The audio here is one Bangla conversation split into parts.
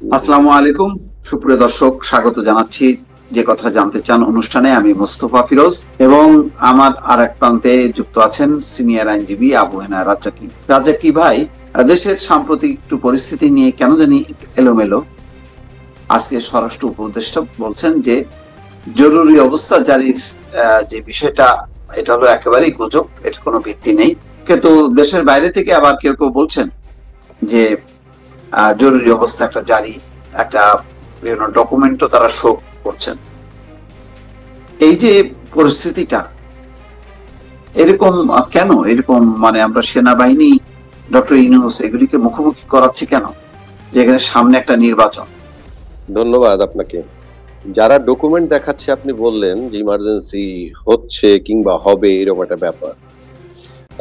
আসসালামু আলাইকুম, সুপ্রিয় দর্শক, স্বাগত জানাচ্ছি যে কথা জানতে চান অনুষ্ঠানে। আমি মোস্তফা ফিরোজ এবং আমার আর এক প্রান্তে যুক্ত আছেন সিনিয়র আইনজীবী আবু হেনা রাজ্জাকি। রাজ্জাকি ভাই, দেশের সাম্প্রতিক একটু পরিস্থিতি নিয়ে কেন জানি একটু এলোমেলো। আজকে স্বরাষ্ট্র উপদেষ্টা বলছেন যে জরুরি অবস্থা জারির যে বিষয়টা, এটা হলো একেবারেই গুজব, এর কোনো ভিত্তি নেই। কিন্তু দেশের বাইরে থেকে আবার কেউ কেউ বলছেন যে জরুরি অবস্থা একটা জারি, একটা বিভিন্ন ডকুমেন্টও তারা শো করছেন। এই যে পরিস্থিতিটা এরকম কেন এরকম, মানে আমরা সেনাবাহিনী, ডক্টর ইউনূস এগুলিকে মুখোমুখি করাচ্ছি কেন, যেখানে সামনে একটা নির্বাচন? ধন্যবাদ আপনাকে। যারা ডকুমেন্ট দেখাচ্ছে, আপনি বললেন যে ইমার্জেন্সি হচ্ছে কিংবা হবে এরকম একটা ব্যাপার।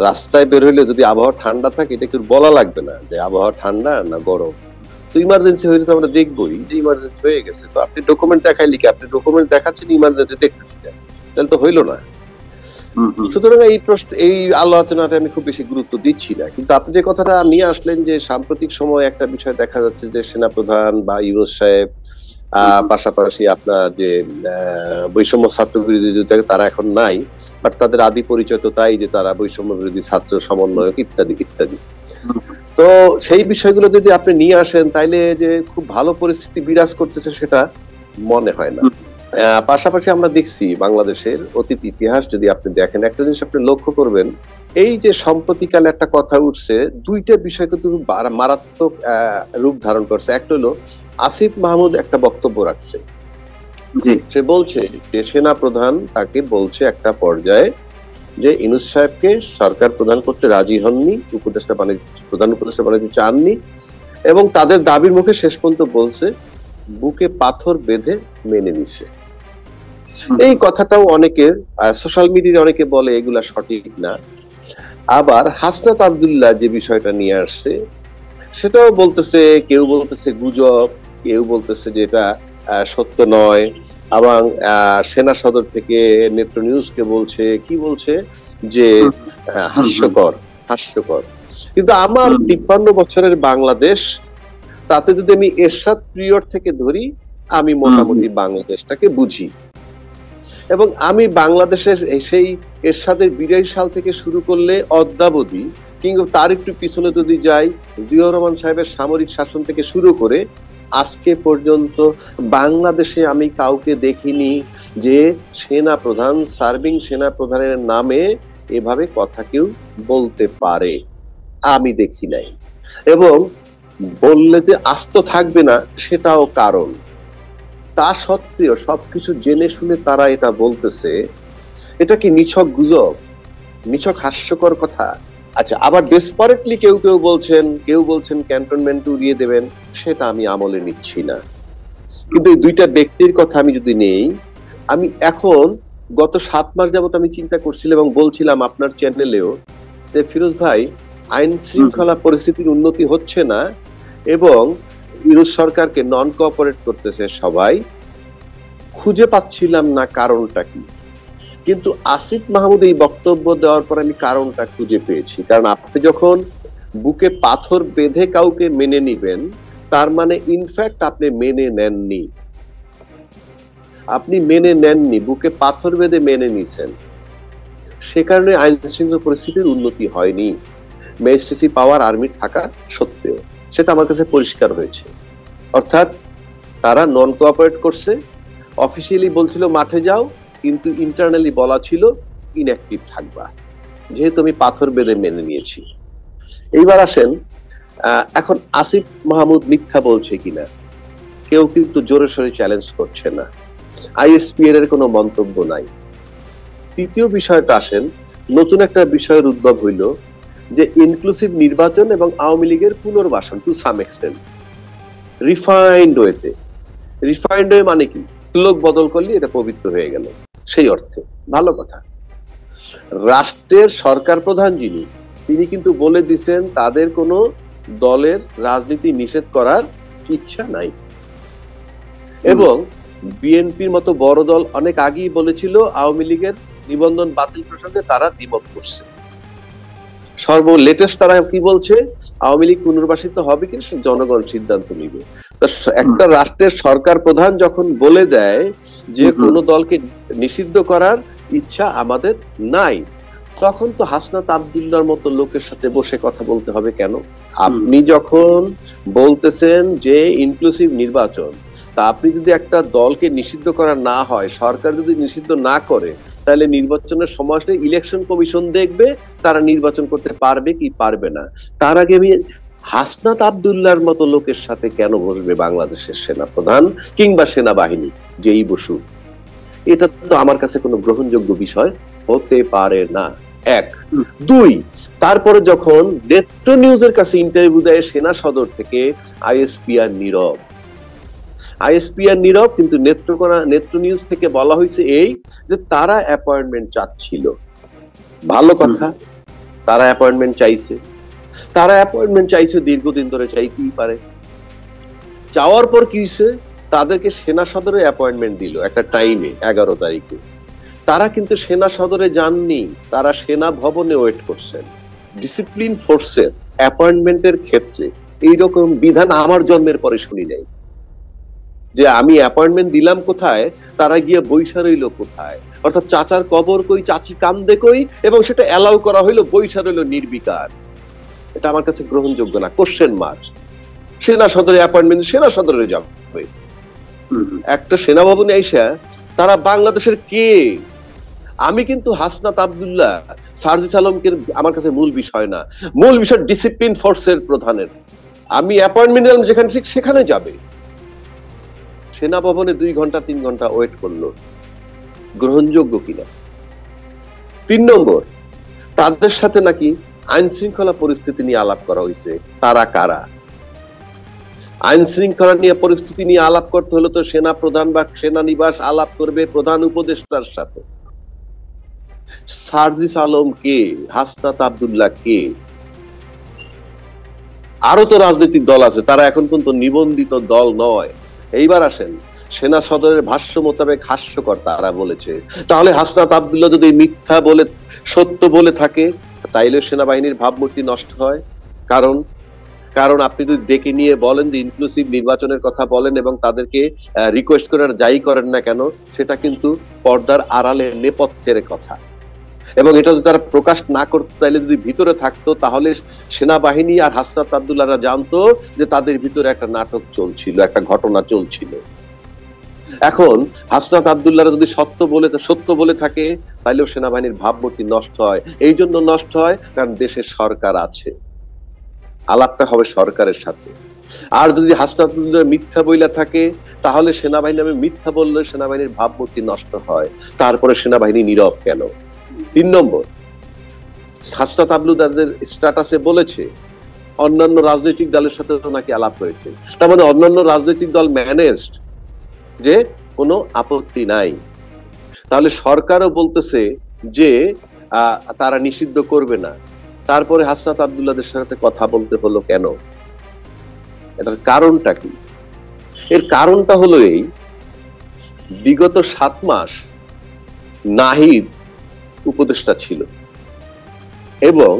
রাস্তায় বের হইলে যদি আবহাওয়া ঠান্ডা থাকে, এটা একটু বলা লাগবে না যে আবহাওয়া ঠান্ডা না গরম। তো ইমার্জেন্সি হইলে তো আমরা দেখবোই যে ইমার্জেন্সি হয়ে গেছে। তো আপনি ডকুমেন্ট দেখাইলি কি? আপনি ডকুমেন্ট দেখাচ্ছেন, ইমার্জেন্সি দেখতেছি না, তাহলে তো হইলো না। সুতরাং এই প্রশ্ন, এই আলোচনাটা আমি খুব বেশি গুরুত্ব দিচ্ছি না। কিন্তু আপনি যে কথাটা নিয়ে আসলেন যে সাম্প্রতিক সময় একটা বিষয় দেখা যাচ্ছে যে সেনাপ্রধান বা ইউনূস সাহেব, পাশাপাশি আপনার যে বৈষম্য ছাত্র বিরোধী তারা এখন নাই, বাট তাদের আদি পরিচয় তো তাই যে তারা বৈষম্য বিরোধী ছাত্র সমন্বয়ক ইত্যাদি ইত্যাদি। তো সেই বিষয়গুলো যদি আপনি নিয়ে আসেন, তাইলে যে খুব ভালো পরিস্থিতি বিরাজ করতেছে সেটা মনে হয় না। পাশাপাশি আমরা দেখছি বাংলাদেশের অতীত ইতিহাস যদি আপনি দেখেন, একটা জিনিস আপনি লক্ষ্য করবেন, এই যে সম্প্রতিকালে একটা কথা উঠছে, দুইটা বিষয় কিন্তু মারাত্মক রূপ ধারণ করছে। একটা হলো আসিফ মাহমুদ একটা বক্তব্য রাখছে, সে বলছে যে সেনা প্রধান তাকে বলছে একটা পর্যায়ে যে ইউনূস সাহেবকে সরকার প্রধান করতে রাজি হননি, প্রধান উপদেষ্টা বানাতে চাননি, এবং তাদের দাবির মুখে শেষ পর্যন্ত বলছে বুকে পাথর বেঁধে মেনে নিছে। এই কথাটাও অনেকে সোশ্যাল মিডিয়ায় অনেকে বলে এগুলা সঠিক না। আবার হাসনাত আব্দুল্লাহ যে বিষয়টা নিয়ে আসছে, সেটাও বলতেছে, কেউ বলতেছে গুজব, কেউ বলতেছে যে এটা সত্য নয়। এবং সেনা সদর থেকে নেত্র নিউজকে বলছে, কি বলছে যে হাস্যকর হাস্যকর। কিন্তু আমার 53 বছরের বাংলাদেশ, তাতে যদি আমি এরশাদ পিরিয়ড থেকে ধরি, আমি মোটামুটি বাংলাদেশটাকে বুঝি। এবং আমি বাংলাদেশের সেই এরশাদের 82 সাল থেকে শুরু করলে অদ্যাবধি, কিংবা তার একটু পিছনে যদি যাই, জিয়াউর রহমান সাহেবের সামরিক শাসন থেকে শুরু করে আজকে পর্যন্ত বাংলাদেশে আমি কাউকে দেখিনি যে সেনা প্রধান, সার্ভিং সেনা প্রধানের নামে এভাবে কথা কেউ বলতে পারে, আমি দেখি নাই। এবং বললে যে আস্ত থাকবে না, সেটাও কারণ। তা সত্ত্বেও সবকিছু জেনে শুনে তারা এটা বলতেছে, এটা কি নিছক গুজব, নিছক হাস্যকর কথা? আচ্ছা, আবার ডেসপারেটলি কেউ বলছেন ক্যান্টনমেন্ট উড়িয়ে দেবেন, সেটা আমি আমলে নিচ্ছি না। কিন্তু এই দুইটা ব্যক্তির কথা আমি যদি নেই, আমি এখন গত 7 মাস যাবত আমি চিন্তা করছিলাম এবং বলছিলাম আপনার চ্যানেলেও যে ফিরোজ ভাই, আইন শৃঙ্খলা পরিস্থিতির উন্নতি হচ্ছে না এবং ইউনূস সরকারকে নন কোঅপারেট করতেছে সবাই, খুঁজে পাচ্ছিলাম না কারণটা কি। কিন্তু আসিফ মাহমুদ এই বক্তব্য দেওয়ার পর আমি কারণটা খুঁজে পেয়েছি। কারণ আপনি যখন বুকে পাথর বেঁধে কাউকে মেনে নিবেন, তার মানে ইনফ্যাক্ট আপনি মেনে নেননি, বুকে পাথর বেঁধে মেনে নিছেন। সে কারণে আইন শৃঙ্খলা পরিস্থিতির উন্নতি হয়নি, ম্যাজিস্ট্রেসি পাওয়ার আর্মির থাকা সত্ত্বেও। সেটা আমার কাছে পরিষ্কার হয়েছে। অর্থাৎ তারা নন কোঅপারেট করছে, অফিসিয়ালি বলছিল মাঠে যাও, কিন্তু ইন্টারনালি বলা ছিল ইনঅ্যাক্টিভ থাকবা, যেহেতু আমি পাথর বেঁধে মেনে নিয়েছি। এইবার আসেন, এখন আসিফ মাহমুদ মিথ্যা বলছে কিনা কেউ কিন্তু জোরে সোরে চ্যালেঞ্জ করছে না, আইএসপিআর এর কোনো মন্তব্য নাই। তৃতীয় বিষয়টা আসেন, নতুন একটা বিষয়ের উদ্ভব হইল যে ইনক্লুসিভ নির্বাচন এবং আওয়ামী লীগের পুনর্বাসন টু সাম এক্সটেন্ট, রিফাইন্ড ওয়েতে। রিফাইন্ড ওয়ে মানে কি? লোক বদল করলে এটা পবিত্র হয়ে গেল, সেই অর্থে ভালো কথা। রাষ্ট্রের সরকার প্রধান যিনি, তিনি কিন্তু বলে দিচ্ছেন তাদের কোনো দলের রাজনীতি নিষেধ করার ইচ্ছা নাই। এবং বিএনপির মতো বড় দল অনেক আগেই বলেছিল আওয়ামী লীগের নিবন্ধন বাতিল প্রসঙ্গে তারা দ্বিমত করছে। লেটেস্ট তারা কি বলছে, আওয়ামী লীগ পুনর্বাসিত হবে কিনা সে জনগণ সিদ্ধান্ত নিবে। তো একটা রাষ্ট্রের সরকার প্রধান যখন বলে দেয় যে কোন দলকে নিষিদ্ধ করার ইচ্ছা আমাদের নাই, তখন তো হাসনাত আব্দুল্লাহর মতো লোকের সাথে বসে কথা বলতে হবে কেন? আপনি যখন বলতেছেন যে ইনক্লুসিভ নির্বাচন, তা আপনি যদি একটা দলকে নিষিদ্ধ করা না হয়, সরকার যদি নিষিদ্ধ না করে, তাহলে নির্বাচনের সময় ইলেকশন কমিশন দেখবে তারা নির্বাচন করতে পারবে কি পারবে না। তার আগে আমি হাসনাত আব্দুল্লাহর মতো লোকের সাথে কেন বসবে বাংলাদেশের সেনাপ্রধান কিংবা সেনাবাহিনী যেই বসুক? এটা তো আমার কাছে কোনো গ্রহণযোগ্য বিষয় হতে পারে না। এক। দুই, তারপরে যখন নেত্র নিউজের কাছে ইন্টারভিউ দেয় সেনা সদর থেকে, আইএসপিআর নীরব। আইএসপিআর নীরব, কিন্তু নেত্র নিউজ থেকে বলা হয়েছে এই যে তারা অ্যাপয়েন্টমেন্ট চাচ্ছিল। ভালো কথা, তারা অ্যাপয়েন্টমেন্ট চাইছে। তারা অ্যাপয়েন্টমেন্ট চাইছে, দীর্ঘদিন ধরে চাইতেই পারে। চাওয়ার পর কি হয়েছে? তাদেরকে সেনা সদরে অ্যাপয়েন্টমেন্ট দিল একটা টাইমে, 11 তারিখে। তারা কিন্তু সেনা সদরে যাননি, তারা সেনা ভবনে ওয়েট করছেন। ডিসিপ্লিন ফোর্সের অ্যাপয়েন্টমেন্টের ক্ষেত্রে এইরকম বিধান আমার জন্মের পরে শুনি নাই। যে আমি অ্যাপয়েন্টমেন্ট দিলাম কোথায়, তারা গিয়ে বৈশা রইল কোথায়? অর্থাৎ চাচার কবর কই, চাচি কান্দে কই, এবং সেটা অ্যালাউ করা হইলো, বৈশা রইল নির্বিকার। এটা আমার কাছে গ্রহণযোগ্য না। Question mark. সেনা সদরে অ্যাপয়েন্টমেন্ট, সেনা সদরে যাবে। একটা সেনা ভবনে আইসা তারা বাংলাদেশের কে? আমি কিন্তু হাসনাত আব্দুল্লাহ, সার্জিস আলমকে আমার কাছে মূল বিষয় না, মূল বিষয় ডিসিপ্লিন ফোর্সের প্রধানের। আমি অ্যাপয়েন্টমেন্ট দিলাম যেখানে, ঠিক সেখানে যাবে। সেনা ভবনে 2 ঘন্টা 3 ঘন্টা ওয়েট করলো, গ্রহণযোগ্য কিনা? 3 নম্বর, তাদের সাথে নাকি আইন শৃঙ্খলা পরিস্থিতি নিয়ে আলাপ করা হয়েছে। তারা কারা? আইন শৃঙ্খলা নিয়ে পরিস্থিতি নিয়ে আলাপ করতে হলে তো সেনা প্রধান বা সেনানিবাস আলাপ করবে প্রধান উপদেষ্টার সাথে। সার্জিস আলম কে? হাসনাত আব্দুল্লাহ কে? আরো তো রাজনৈতিক দল আছে, তারা এখন পর্যন্ত নিবন্ধিত দল নয়। এইবার আসেন, সেনা সদরের ভাষ্য মোতাবেক হাস্যকর তারা বলেছে। তাহলে হাসনাত আব্দুল্লাহ যদি মিথ্যা বলে, সত্য বলে থাকে, তাইলে সেনাবাহিনীর ভাবমূর্তি নষ্ট হয়। কারণ আপনি যদি ডেকে নিয়ে বলেন যে ইনক্লুসিভ নির্বাচনের কথা বলেন এবং তাদেরকে রিকোয়েস্ট করার যাই করেন না কেন, সেটা কিন্তু পর্দার আড়ালে নেপথ্যের কথা। এবং এটা যদি তারা প্রকাশ না করতে চাইলে, যদি ভিতরে থাকতো, তাহলে সেনাবাহিনী আর হাসনাত আব্দুল্লাহরা জানতো যে তাদের ভিতরে একটা নাটক চলছিল, একটা ঘটনা চলছিল। এখন হাসনাত আব্দুল্লাহরা যদি সত্য বলে থাকে, তাহলেও সেনাবাহিনীর ভাবমূর্তি নষ্ট হয়। এই জন্য নষ্ট হয় কারণ দেশে সরকার আছে, আলাপটা হবে সরকারের সাথে। আর যদি হাসনাত আব্দুল্লাহ মিথ্যা বইলা থাকে, তাহলে সেনাবাহিনী নামে মিথ্যা বললে সেনাবাহিনীর ভাবমূর্তি নষ্ট হয়। তারপরে সেনাবাহিনী নীরব কেন? 3 নম্বর, হাসনাত আব্দুল্লাহদের স্ট্যাটাসে বলেছে অন্যান্য রাজনৈতিক দলের সাথে নাকি আলাপ হয়েছে। তার মানে অন্যান্য রাজনৈতিক দল ম্যানেজড, যে কোনো আপত্তি নাই। তাহলে সরকারও বলতেছে যে তারা নিষিদ্ধ করবে না, তারপরে হাসনাত আব্দুল্লাহদের সাথে কথা বলতে হলো কেন? এটার কারণটা কি? এর কারণটা হলো এই, বিগত 7 মাস নাহিদ উপদেষ্টা ছিল এবং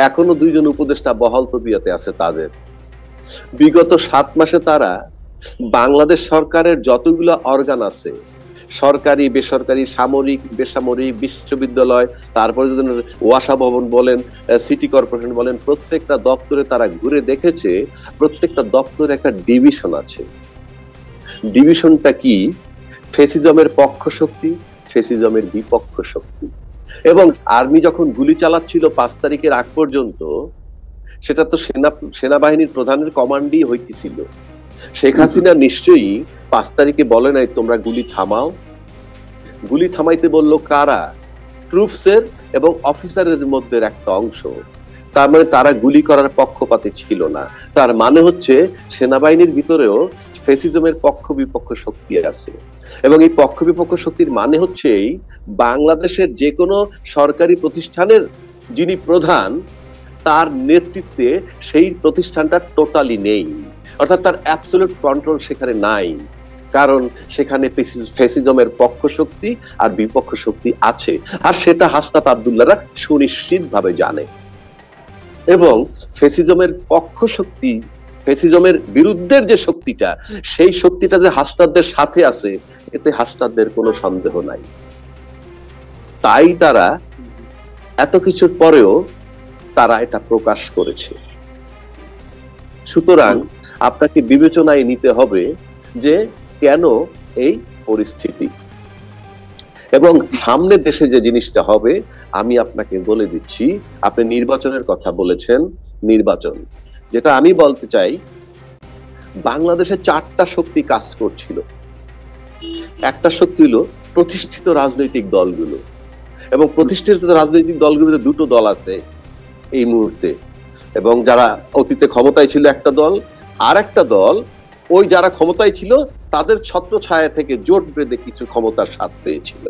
এখনো 2 জন উপদেষ্টা বহাল তবিয়তে আছে তাদের। বিগত 7 মাসে তারা বাংলাদেশ সরকারের যতগুলো অর্গান আছে, সরকারি, বেসরকারি, সামরিক, বেসামরিক, বিশ্ববিদ্যালয়, তারপরে যদি ওয়াসা ভবন বলেন, সিটি কর্পোরেশন বলেন, প্রত্যেকটা দপ্তরে তারা ঘুরে দেখেছে, প্রত্যেকটা দপ্তরে একটা ডিভিশন আছে। ডিভিশনটা কি? ফেসিজমের পক্ষ শক্তি, ফেসিজমের বিপক্ষ শক্তি। এবং আর্মি যখন গুলি চালাচ্ছিল 5 তারিখের আগ পর্যন্ত, সেটা তো সেনাবাহিনীর প্রধানের কমান্ডই হইতেছিল। শেখ হাসিনা নিশ্চয়ই 5 তারিখে বলে নাই তোমরা গুলি থামাও। গুলি থামাইতে বললো কারা? ট্রুপসের এবং অফিসারের মধ্যে একটা অংশ। তার মানে তারা গুলি করার পক্ষপাতী ছিল না। তার মানে হচ্ছে সেনাবাহিনীর ভিতরেও ফ্যাসিজমের পক্ষ বিপক্ষ শক্তি আছে। এবং এই পক্ষ বিপক্ষ শক্তির মানে হচ্ছে বাংলাদেশের যে কোনো সরকারি প্রতিষ্ঠানের যিনি প্রধান, তার নেতৃত্বে সেই প্রতিষ্ঠানটা টোটালি নেই, অর্থাৎ তার অ্যাবসলিউট কন্ট্রোল সেখানে নাই। কারণ সেখানে ফ্যাসিজমের পক্ষ শক্তি আর বিপক্ষ শক্তি আছে, আর সেটা হাসনাত আব্দুল্লাহরা সুনিশ্চিত ভাবে জানে। এবং ফেসিজমের পক্ষ শক্তি, ফেসিজমের বিরুদ্ধের যে শক্তিটা, সেই শক্তিটা যে হাসনাতদের সাথে আছে, এতে হাসনাতদের কোনো সন্দেহ নাই। তাই তারা এত কিছুর পরেও তারা এটা প্রকাশ করেছে। সুতরাং আপনাকে বিবেচনায় নিতে হবে যে কেন এই পরিস্থিতি, এবং সামনে দেশে যে জিনিসটা হবে আমি আপনাকে বলে দিচ্ছি। আপনি নির্বাচনের কথা বলেছেন, নির্বাচন, যেটা আমি বলতে চাই, বাংলাদেশে 4টা শক্তি কাজ করছিল। একটা শক্তি হলো প্রতিষ্ঠিত রাজনৈতিক দলগুলো, এবং প্রতিষ্ঠিত রাজনৈতিক দলগুলোতে 2টো দল আছে এই মুহূর্তে, এবং যারা অতীতে ক্ষমতায় ছিল একটা দল, আর একটা দল ওই যারা ক্ষমতায় ছিল তাদের ছত্রছায়া থেকে জোট বেঁধে কিছু ক্ষমতার স্বাদ পেয়েছিল।